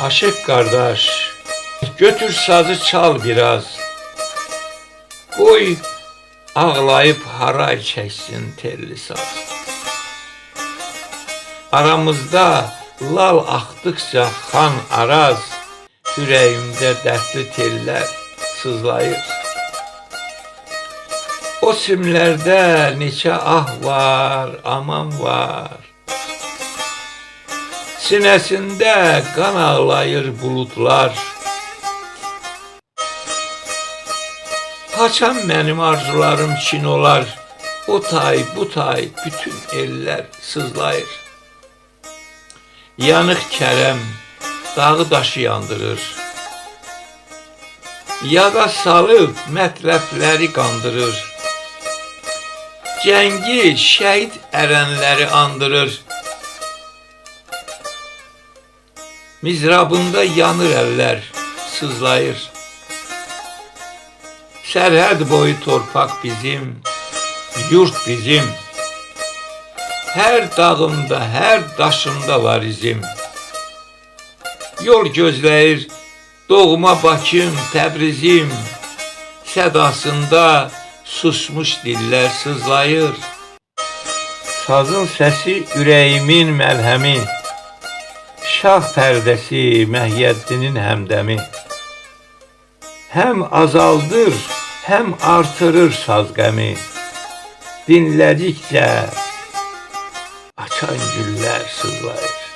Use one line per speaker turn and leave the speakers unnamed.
Aşık kardeş, götür sazı çal biraz. Qoy ağlayıp haray çəksin telli saz. Aramızda lal axdıqca xan araz, ürəyimdə dərdli tellər sızlayır. O simlərdə neçə ah var, aman var. Sinəsində qan ağlayır buludlar. Haçan mənim arzularım çin olar. O tay, bu tay bütün ellər sızlayır. Yanıq kərəm dağı daşı yandırır. Yağa salıb mətləfləri qandırır. Cəngi şəhid ərənləri andırır. Mizrabında yanır əllər, sızlayır. Sərhəd boyu torpaq bizim, yurt bizim. Hər dağımda, hər daşımda var izim. Yol gözləyir doğma Bakım, Təbrizim. Sədasında susmuş dillər sızlayır. Sazın səsi ürəyimin məlhəmi. Şah pərdəsi Məhyəddinin həmdəmi. Həm azaldır, həm artırır saz qəmi. Dinlədikcə açan güllər sızlayır.